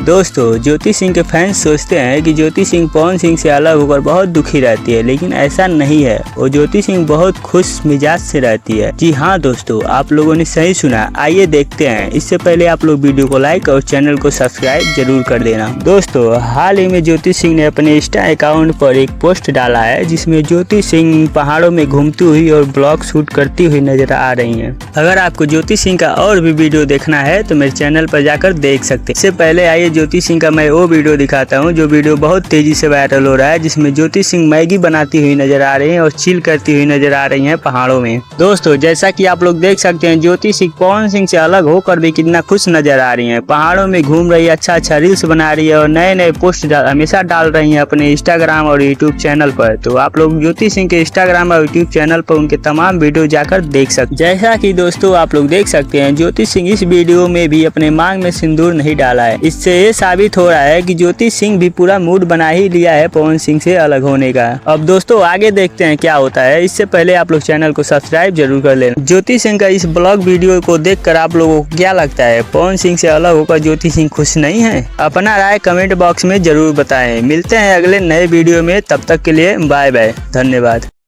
दोस्तों, ज्योति सिंह के फैंस सोचते हैं कि ज्योति सिंह पवन सिंह से अलग होकर बहुत दुखी रहती है, लेकिन ऐसा नहीं है। वो ज्योति सिंह बहुत खुश मिजाज से रहती है। जी हाँ दोस्तों, आप लोगों ने सही सुना। आइए देखते हैं। इससे पहले आप लोग वीडियो को लाइक और चैनल को सब्सक्राइब जरूर कर देना। दोस्तों, हाल ही में ज्योति सिंह ने अपने इंस्टा अकाउंट पर एक पोस्ट डाला है, जिसमें ज्योति सिंह पहाड़ों में घूमती हुई और ब्लॉग शूट करती हुई नजर आ रही है। अगर आपको ज्योति सिंह का और भी वीडियो देखना है तो मेरे चैनल पर जाकर देख सकते हैं। इससे पहले आइए ज्योति सिंह का मैं वो वीडियो दिखाता हूँ जो वीडियो बहुत तेजी से वायरल हो रहा है, जिसमें ज्योति सिंह मैगी बनाती हुई नजर आ रही है और चिल करती हुई नजर आ रही है पहाड़ों में। दोस्तों, जैसा कि आप लोग देख सकते हैं, ज्योति सिंह पवन सिंह से अलग होकर भी कितना खुश नजर आ रही है। पहाड़ों में घूम रही है, अच्छा रील्स बना रही है और नए नए पोस्ट हमेशा डाल रही है अपने इंस्टाग्राम और यूट्यूब चैनल पर। तो आप लोग ज्योति सिंह के इंस्टाग्राम और यूट्यूब चैनल पर उनके तमाम वीडियो जाकर देख सकते। जैसा कि दोस्तों आप लोग देख सकते हैं, ज्योति सिंह इस वीडियो में भी अपने मांग में सिंदूर नहीं डाला है। इससे ये साबित हो रहा है कि ज्योति सिंह भी पूरा मूड बना ही लिया है पवन सिंह से अलग होने का। अब दोस्तों आगे देखते हैं क्या होता है। इससे पहले आप लोग चैनल को सब्सक्राइब जरूर कर लेना। ज्योति सिंह का इस ब्लॉग वीडियो को देखकर आप लोगों को क्या लगता है? पवन सिंह से अलग होकर ज्योति सिंह खुश नहीं है? अपना राय कमेंट बॉक्स में जरूर बताएं। मिलते हैं अगले नए वीडियो में, तब तक के लिए बाय बाय, धन्यवाद।